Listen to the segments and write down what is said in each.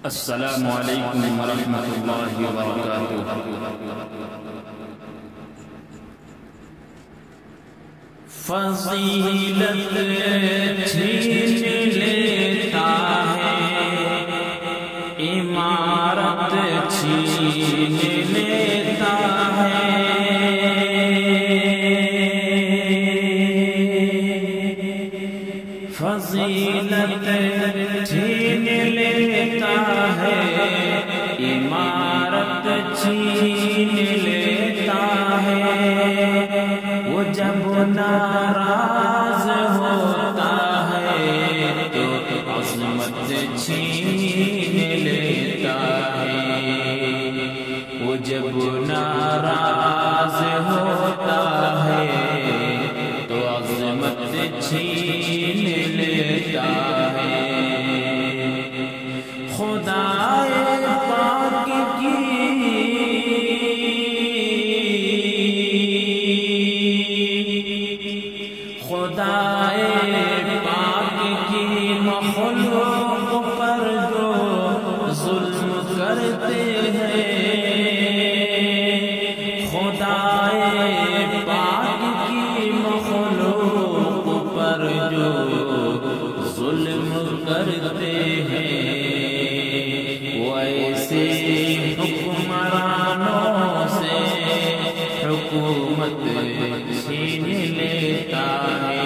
السلام علیکم ورحمۃ اللہ وبرکاتہ۔ فضیلت چھین لیتا ہے، عمارت چھین لیتا ہے، فضیلت چھین لیتا ہے، عمارت چھین لیتا ہے، وہ جب ناراض ہوتا ہے تو عظمت چھین لیتا ہے، وہ جب ناراض ہوتا ہے تو عظمت چھین لیتا ہے۔ خدائے پاک کی مخلوق پر جو ظلم کرتے ہیں، خدائے پاک کی مخلوق پر جو ظلم کرتے ہیں، وہ ایسے حکمرانوں سے حکومت چھین لیتا ہے،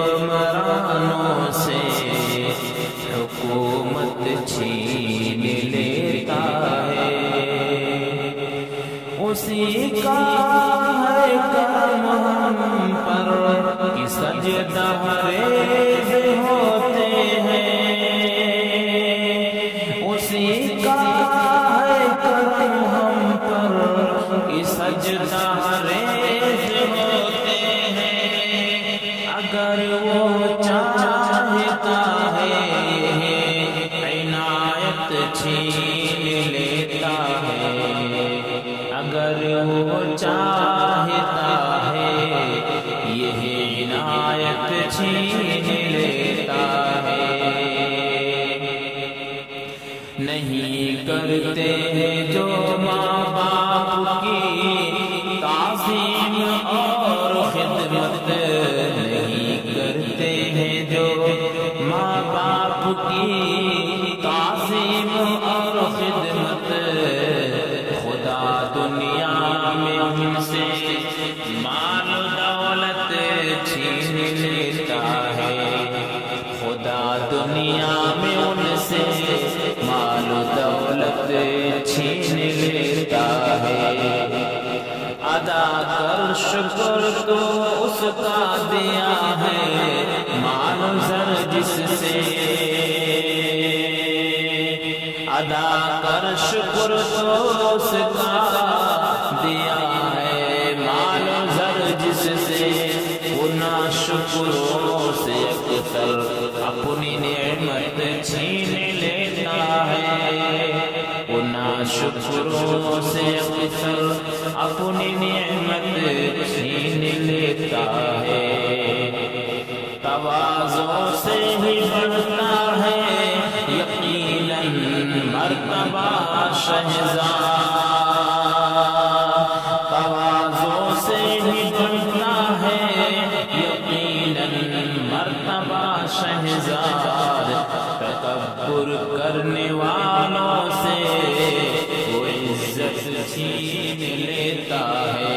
حکمرانوں سے حکومت چھین لیتا ہے، اسی کا ہے کرم ہم پر کہ سجدہ ریز ہوتے ہیں، اسی کا ہے کرم ہم پر کہ سجدہ ریز ہوتے ہیں، اگر وہ چاہتا ہے عنایت چھین لیتا ہے، اگر وہ چاہتا ہے یہ عنایت چھین لیتا ہے۔ نہیں کرتے ہیں جو ماں باپ کی تعظیم اور خدمت، کرتے ہیں جو ماں باپ کی تعظیم اور خدمت، خدا دنیا میں ان سے مال و دولت چھین لیتا ہے، خدا دنیا میں ان سے مال و دولت چھین لیتا ہے۔ ادا کر شکر تو اس کا دیا ہے مال و زر جس سے، ادا کر شکر تو اس کا دیا ہے مال و زر جس سے، وہ ناشکروں سے اکثر اپنی نعمت چھین لیتا ہے، وہ ناشکروں سے اکثر اپنی نعمت چھین لیتا ہے۔ تواضع سے ہی بڑھتا ہے یقیناً مرتبہ شہزاد، تواضع سے ہی بڑھتا ہے یقیناً مرتبہ شہزاد، تکبر کرنے والوں سے وہ عزت چھین لیتا ہے،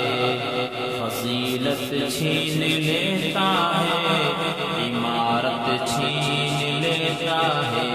فضیلت چھین لیتا ہے، عمارت چھین لیتا ہے۔